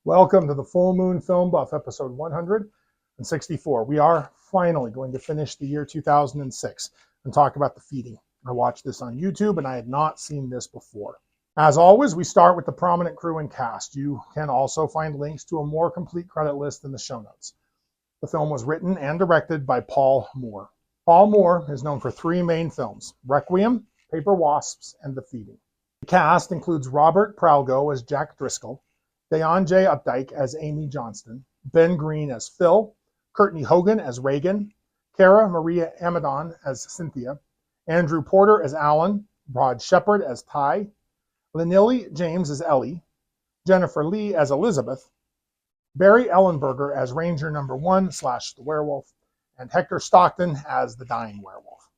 Welcome to the Full Moon Film Buff, episode 164. We are finally going to finish the year 2006 and talk about The Feeding. I watched this on YouTube and I had not seen this before. As always, we start with the prominent crew and cast. You can also find links to a more complete credit list in the show notes. The film was written and directed by Paul Moore. Paul Moore is known for three main films: Requiem, Paper Wasps, and The Feeding. The cast includes Robert Pralgo as Jack Driscoll, Dayan J. Updike as Amy Johnston, Ben Green as Phil, Courtney Hogan as Reagan, Cara Maria Amadon as Cynthia, Andrew Porter as Alan, Rod Shepard as Ty, Lynilly James as Ellie, Jennifer Lee as Elizabeth, Barry Ellenberger as Ranger Number 1 / the Werewolf, and Hector Stockton as the Dying Werewolf.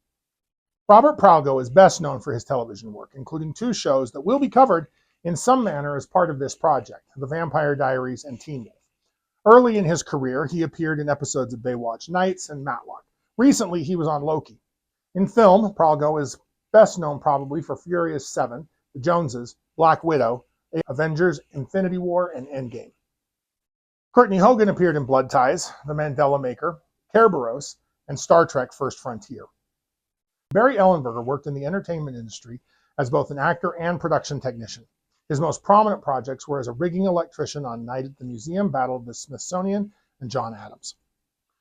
Robert Pralgo is best known for his television work, including two shows that will be covered in some manner as part of this project: The Vampire Diaries and Teen Wolf. Early in his career, he appeared in episodes of Baywatch Nights and Matlock. Recently, he was on Loki. In film, Pralgo is best known probably for Furious 7, The Joneses, Black Widow, Avengers, Infinity War, and Endgame. Courtney Hogan appeared in Blood Ties, The Mandela Maker, Kerberos, and Star Trek First Frontier. Barry Ellenberger worked in the entertainment industry as both an actor and production technician. His most prominent projects were as a rigging electrician on Night at the Museum, Battle of the Smithsonian, and John Adams.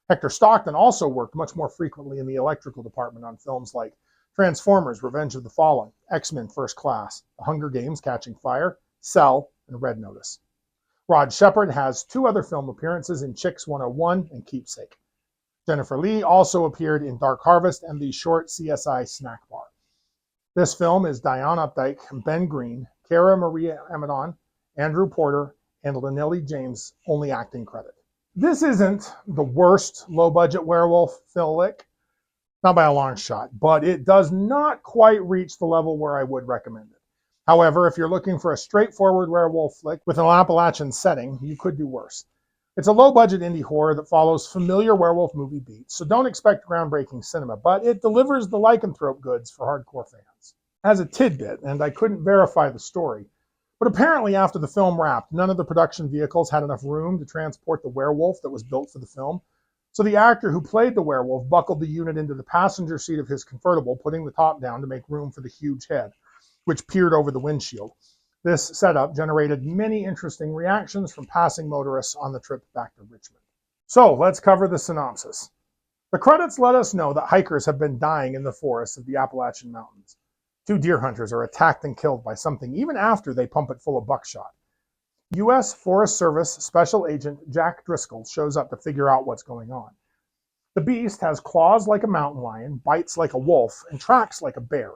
Hector Stockton also worked much more frequently in the electrical department on films like Transformers: Revenge of the Fallen, X-Men: First Class, The Hunger Games: Catching Fire, Cell, and Red Notice. Rod Shepard has two other film appearances in Chicks 101 and Keepsake. Jennifer Lee also appeared in Dark Harvest and the short CSI Snack Bar. This film is Dayan Updike, Ben Green, Cara Maria Amadon, Andrew Porter, and Lynilly James' only acting credit. This isn't the worst low-budget werewolf flick, not by a long shot, but it does not quite reach the level where I would recommend it. However, if you're looking for a straightforward werewolf flick with an Appalachian setting, you could do worse. It's a low-budget indie horror that follows familiar werewolf movie beats, so don't expect groundbreaking cinema, but it delivers the lycanthrope goods for hardcore fans. As a tidbit, and I couldn't verify the story, but apparently after the film wrapped, none of the production vehicles had enough room to transport the werewolf that was built for the film, so the actor who played the werewolf buckled the unit into the passenger seat of his convertible, putting the top down to make room for the huge head, which peered over the windshield. This setup generated many interesting reactions from passing motorists on the trip back to Richmond. So let's cover the synopsis. The credits let us know that hikers have been dying in the forests of the Appalachian Mountains. Two deer hunters are attacked and killed by something even after they pump it full of buckshot. U.S. Forest Service Special Agent Jack Driscoll shows up to figure out what's going on. The beast has claws like a mountain lion, bites like a wolf, and tracks like a bear.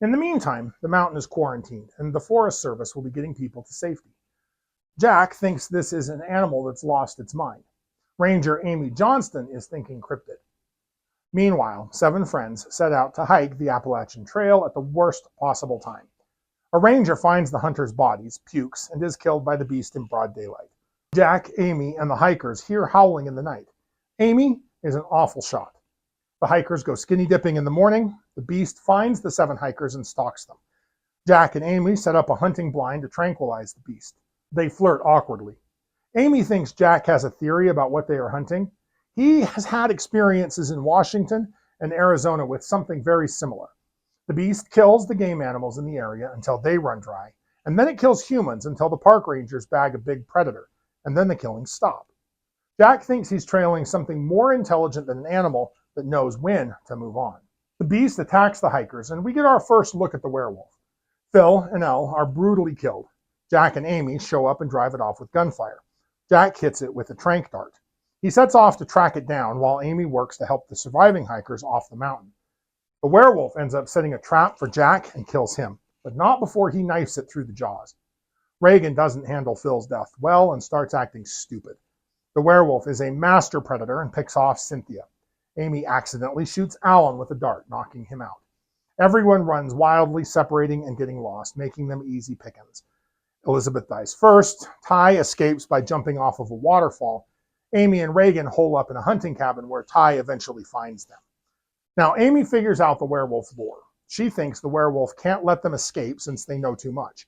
In the meantime, the mountain is quarantined, and the Forest Service will be getting people to safety. Jack thinks this is an animal that's lost its mind. Ranger Amy Johnston is thinking cryptid. Meanwhile, 7 friends set out to hike the Appalachian Trail at the worst possible time. A ranger finds the hunters' bodies, pukes, and is killed by the beast in broad daylight. Jack, Amy, and the hikers hear howling in the night. Amy is an awful shot. The hikers go skinny dipping in the morning. The beast finds the 7 hikers and stalks them. Jack and Amy set up a hunting blind to tranquilize the beast. They flirt awkwardly. Amy thinks Jack has a theory about what they are hunting. He has had experiences in Washington and Arizona with something very similar. The beast kills the game animals in the area until they run dry, and then it kills humans until the park rangers bag a big predator, and then the killings stop. Jack thinks he's trailing something more intelligent than an animal that knows when to move on. The beast attacks the hikers, and we get our first look at the werewolf. Phil and Elle are brutally killed. Jack and Amy show up and drive it off with gunfire. Jack hits it with a tranq dart. He sets off to track it down while Amy works to help the surviving hikers off the mountain. The werewolf ends up setting a trap for Jack and kills him, but not before he knifes it through the jaws. Reagan doesn't handle Phil's death well and starts acting stupid. The werewolf is a master predator and picks off Cynthia. Amy accidentally shoots Alan with a dart, knocking him out. Everyone runs wildly, separating and getting lost, making them easy pickings. Elizabeth dies first. Ty escapes by jumping off of a waterfall. Amy and Reagan hole up in a hunting cabin where Ty eventually finds them. Now, Amy figures out the werewolf lore. She thinks the werewolf can't let them escape since they know too much.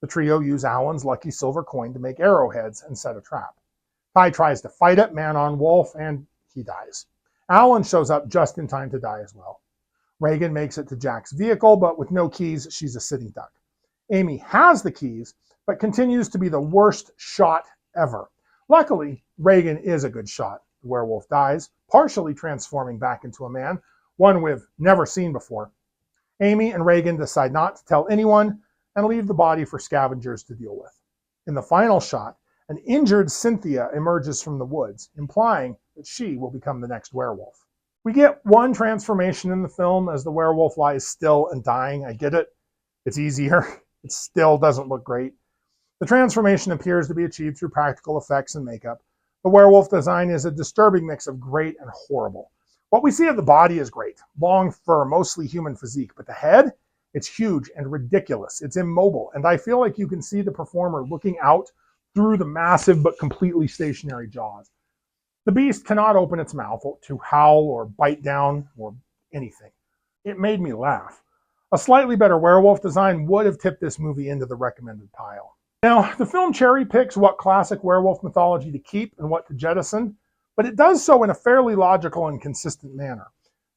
The trio use Alan's lucky silver coin to make arrowheads and set a trap. Ty tries to fight it, man on wolf, and he dies. Alan shows up just in time to die as well. Reagan makes it to Jack's vehicle, but with no keys, she's a sitting duck. Amy has the keys, but continues to be the worst shot ever. Luckily, Reagan is a good shot. The werewolf dies, partially transforming back into a man, one we've never seen before. Amy and Reagan decide not to tell anyone and leave the body for scavengers to deal with. In the final shot, an injured Cynthia emerges from the woods, implying that she will become the next werewolf. We get one transformation in the film as the werewolf lies still and dying. I get it. It's easier. It still doesn't look great. The transformation appears to be achieved through practical effects and makeup. The werewolf design is a disturbing mix of great and horrible. What we see of the body is great. Long fur, mostly human physique, but the head, it's huge and ridiculous. It's immobile, and I feel like you can see the performer looking out through the massive but completely stationary jaws. The beast cannot open its mouth to howl or bite down or anything. It made me laugh. A slightly better werewolf design would have tipped this movie into the recommended pile. Now, the film cherry picks what classic werewolf mythology to keep and what to jettison, but it does so in a fairly logical and consistent manner.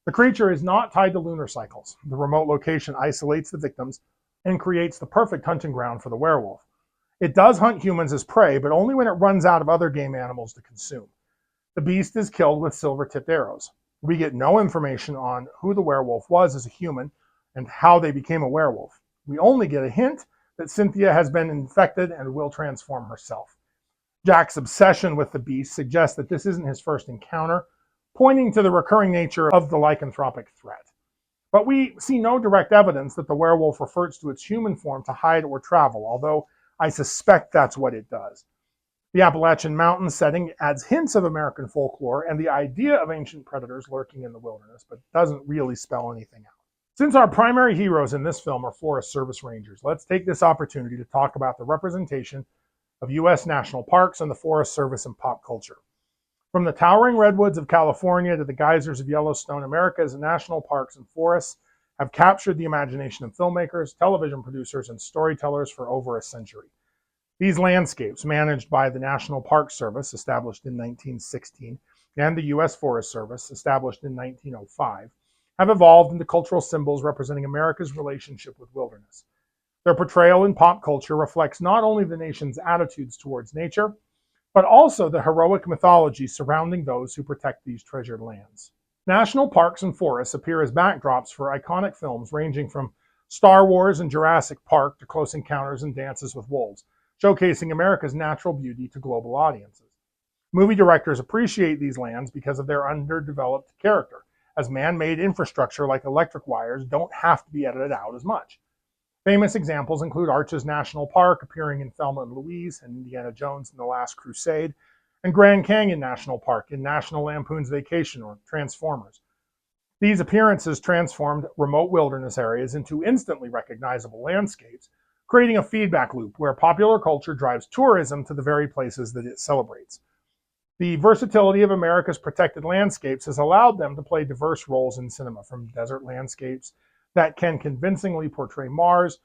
The creature is not tied to lunar cycles. The remote location isolates the victims and creates the perfect hunting ground for the werewolf. It does hunt humans as prey, but only when it runs out of other game animals to consume. The beast is killed with silver-tipped arrows. We get no information on who the werewolf was as a human and how they became a werewolf. We only get a hint that Cynthia has been infected and will transform herself. Jack's obsession with the beast suggests that this isn't his first encounter, pointing to the recurring nature of the lycanthropic threat. But we see no direct evidence that the werewolf refers to its human form to hide or travel, although I suspect that's what it does. The Appalachian Mountain setting adds hints of American folklore and the idea of ancient predators lurking in the wilderness, but doesn't really spell anything out. Since our primary heroes in this film are Forest Service Rangers, let's take this opportunity to talk about the representation of U.S. national parks and the Forest Service in pop culture. From the towering redwoods of California to the geysers of Yellowstone, America's national parks and forests have captured the imagination of filmmakers, television producers, and storytellers for over a century. These landscapes, managed by the National Park Service, established in 1916, and the U.S. Forest Service, established in 1905, have evolved into cultural symbols representing America's relationship with wilderness. Their portrayal in pop culture reflects not only the nation's attitudes towards nature, but also the heroic mythology surrounding those who protect these treasured lands. National parks and forests appear as backdrops for iconic films ranging from Star Wars and Jurassic Park to Close Encounters and Dances with Wolves, showcasing America's natural beauty to global audiences. Movie directors appreciate these lands because of their underdeveloped character, as man-made infrastructure like electric wires don't have to be edited out as much. Famous examples include Arches National Park, appearing in Thelma and Louise and Indiana Jones and the Last Crusade, and Grand Canyon National Park in National Lampoon's Vacation or Transformers. These appearances transformed remote wilderness areas into instantly recognizable landscapes, creating a feedback loop where popular culture drives tourism to the very places that it celebrates. The versatility of America's protected landscapes has allowed them to play diverse roles in cinema, from desert landscapes that can convincingly portray Mars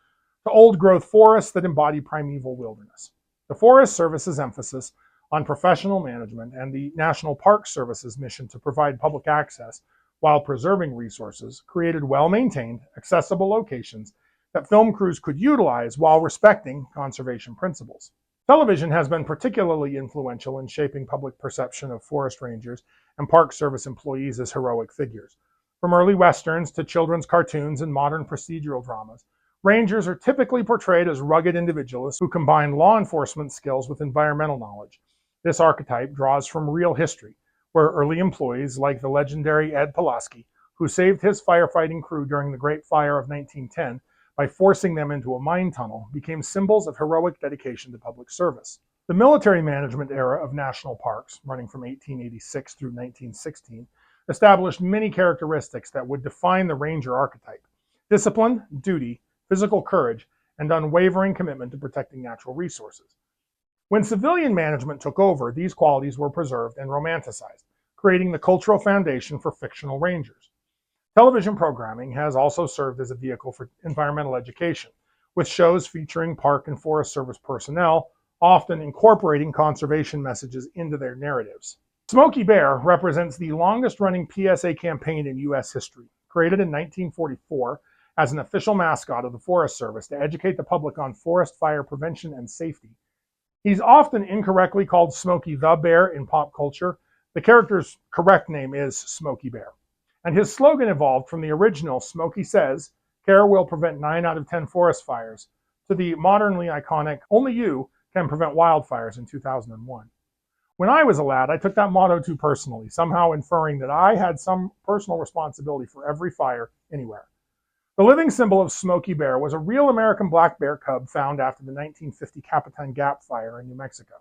to old-growth forests that embody primeval wilderness. The Forest Service's emphasis on professional management and the National Park Service's mission to provide public access while preserving resources created well-maintained, accessible locations that film crews could utilize while respecting conservation principles. Television has been particularly influential in shaping public perception of forest rangers and Park Service employees as heroic figures. From early westerns to children's cartoons and modern procedural dramas, rangers are typically portrayed as rugged individualists who combine law enforcement skills with environmental knowledge. This archetype draws from real history, where early employees like the legendary Ed Pulaski, who saved his firefighting crew during the Great Fire of 1910 by forcing them into a mine tunnel, became symbols of heroic dedication to public service. The military management era of national parks, running from 1886 through 1916, established many characteristics that would define the ranger archetype: discipline, duty, physical courage, and unwavering commitment to protecting natural resources. When civilian management took over, these qualities were preserved and romanticized, creating the cultural foundation for fictional rangers. Television programming has also served as a vehicle for environmental education, with shows featuring Park and Forest Service personnel, often incorporating conservation messages into their narratives. Smokey Bear represents the longest-running PSA campaign in U.S. history, created in 1944 as an official mascot of the Forest Service to educate the public on forest fire prevention and safety. He's often incorrectly called Smokey the Bear in pop culture. The character's correct name is Smokey Bear. And his slogan evolved from the original Smokey Says, "Care will prevent 9 out of 10 forest fires," to the modernly iconic "Only you can prevent wildfires" in 2001. When I was a lad, I took that motto too personally, somehow inferring that I had some personal responsibility for every fire anywhere. The living symbol of Smokey Bear was a real American black bear cub found after the 1950 Capitan Gap fire in New Mexico,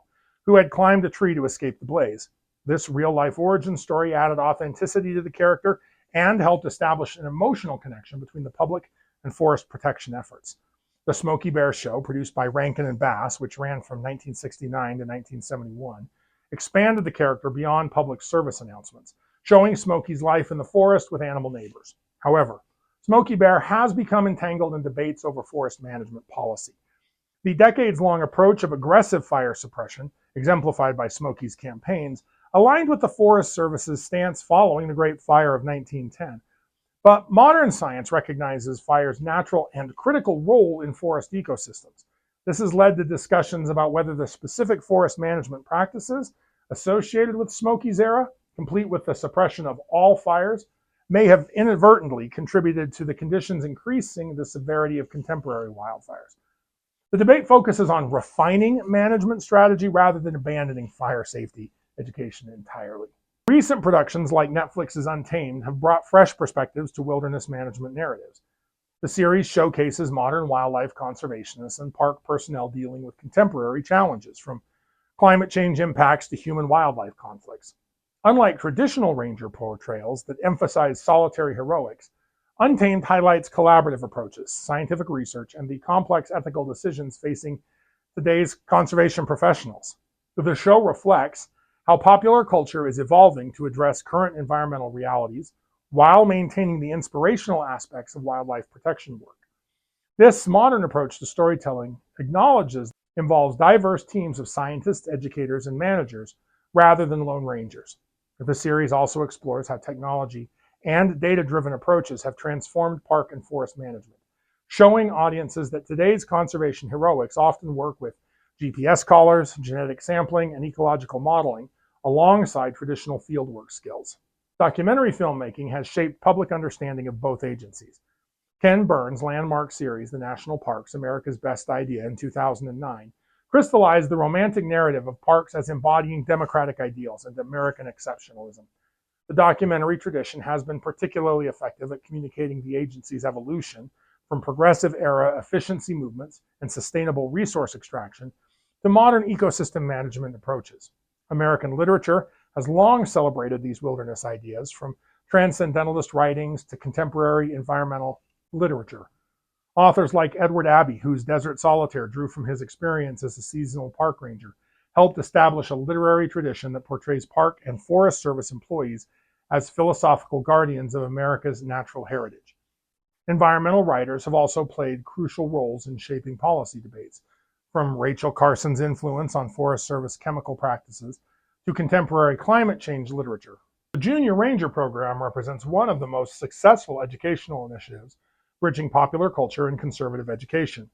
who had climbed a tree to escape the blaze. This real-life origin story added authenticity to the character and helped establish an emotional connection between the public and forest protection efforts. The Smokey Bear Show, produced by Rankin and Bass, which ran from 1969 to 1971, expanded the character beyond public service announcements, showing Smokey's life in the forest with animal neighbors. However, Smokey Bear has become entangled in debates over forest management policy. The decades-long approach of aggressive fire suppression, exemplified by Smokey's campaigns, aligned with the Forest Service's stance following the Great Fire of 1910. But modern science recognizes fire's natural and critical role in forest ecosystems. This has led to discussions about whether the specific forest management practices associated with Smokey's era, complete with the suppression of all fires, may have inadvertently contributed to the conditions increasing the severity of contemporary wildfires. The debate focuses on refining management strategy rather than abandoning fire safety education entirely. Recent productions like Netflix's Untamed have brought fresh perspectives to wilderness management narratives. The series showcases modern wildlife conservationists and park personnel dealing with contemporary challenges, from climate change impacts to human-wildlife conflicts. Unlike traditional ranger portrayals that emphasize solitary heroics, Untamed highlights collaborative approaches, scientific research, and the complex ethical decisions facing today's conservation professionals. The show reflects how popular culture is evolving to address current environmental realities while maintaining the inspirational aspects of wildlife protection work. This modern approach to storytelling involves diverse teams of scientists, educators, and managers rather than lone rangers. The series also explores how technology and data-driven approaches have transformed park and forest management, showing audiences that today's conservation heroics often work with GPS collars, genetic sampling, and ecological modeling alongside traditional fieldwork skills. Documentary filmmaking has shaped public understanding of both agencies. Ken Burns' landmark series, The National Parks: America's Best Idea, in 2009, crystallized the romantic narrative of parks as embodying democratic ideals and American exceptionalism. The documentary tradition has been particularly effective at communicating the agency's evolution from progressive-era efficiency movements and sustainable resource extraction to modern ecosystem management approaches. American literature has long celebrated these wilderness ideas, from transcendentalist writings to contemporary environmental literature. Authors like Edward Abbey, whose Desert Solitaire drew from his experience as a seasonal park ranger, helped establish a literary tradition that portrays Park and Forest Service employees as philosophical guardians of America's natural heritage. Environmental writers have also played crucial roles in shaping policy debates, from Rachel Carson's influence on Forest Service chemical practices to contemporary climate change literature. The Junior Ranger program represents one of the most successful educational initiatives bridging popular culture and conservative education.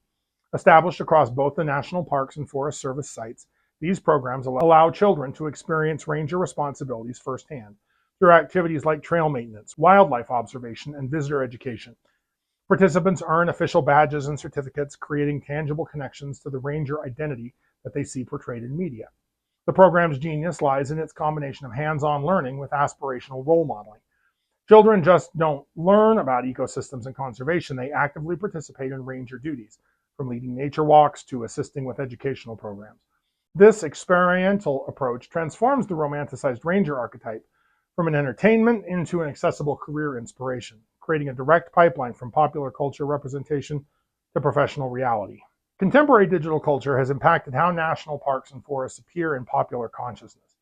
Established across both the National Parks and Forest Service sites, these programs allow children to experience ranger responsibilities firsthand through activities like trail maintenance, wildlife observation, and visitor education. Participants earn official badges and certificates, creating tangible connections to the ranger identity that they see portrayed in media. The program's genius lies in its combination of hands-on learning with aspirational role modeling. Children just don't learn about ecosystems and conservation, they actively participate in ranger duties, from leading nature walks to assisting with educational programs. This experiential approach transforms the romanticized ranger archetype from an entertainment into an accessible career inspiration, creating a direct pipeline from popular culture representation to professional reality. Contemporary digital culture has impacted how national parks and forests appear in popular consciousness.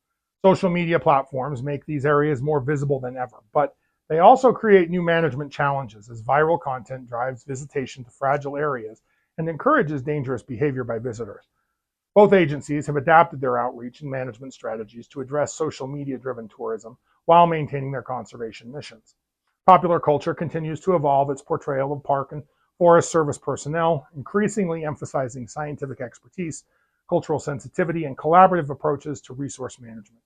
Social media platforms make these areas more visible than ever, but they also create new management challenges as viral content drives visitation to fragile areas and encourages dangerous behavior by visitors. Both agencies have adapted their outreach and management strategies to address social media-driven tourism while maintaining their conservation missions. Popular culture continues to evolve its portrayal of park and forest service personnel, increasingly emphasizing scientific expertise, cultural sensitivity, and collaborative approaches to resource management.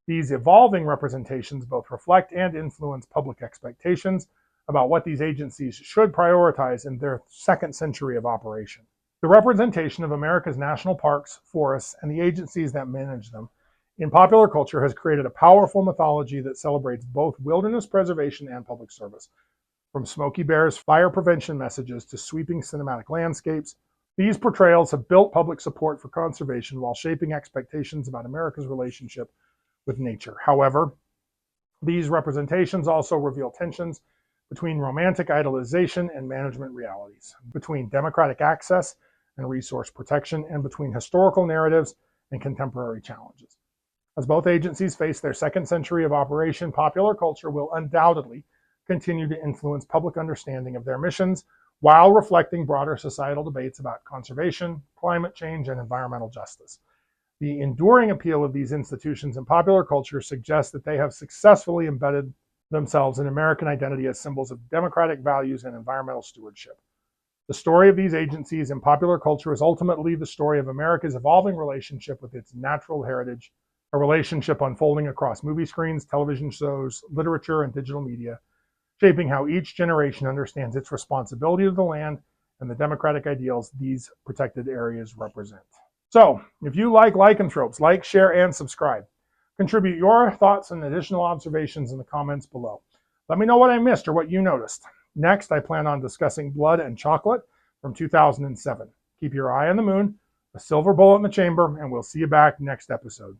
These evolving representations both reflect and influence public expectations about what these agencies should prioritize in their second century of operation. The representation of America's national parks, forests, and the agencies that manage them in popular culture has created a powerful mythology that celebrates both wilderness preservation and public service. From Smokey Bear's fire prevention messages to sweeping cinematic landscapes, these portrayals have built public support for conservation while shaping expectations about America's relationship with nature. However, these representations also reveal tensions between romantic idolization and management realities, between democratic access and resource protection, and between historical narratives and contemporary challenges. As both agencies face their second century of operation, popular culture will undoubtedly continue to influence public understanding of their missions while reflecting broader societal debates about conservation, climate change, and environmental justice. The enduring appeal of these institutions in popular culture suggests that they have successfully embedded themselves in American identity as symbols of democratic values and environmental stewardship. The story of these agencies in popular culture is ultimately the story of America's evolving relationship with its natural heritage, a relationship unfolding across movie screens, television shows, literature, and digital media, shaping how each generation understands its responsibility to the land and the democratic ideals these protected areas represent. So, if you like lycanthropes, like, share, and subscribe. Contribute your thoughts and additional observations in the comments below. Let me know what I missed or what you noticed. Next, I plan on discussing Blood and Chocolate from 2007. Keep your eye on the moon, a silver bullet in the chamber, and we'll see you back next episode.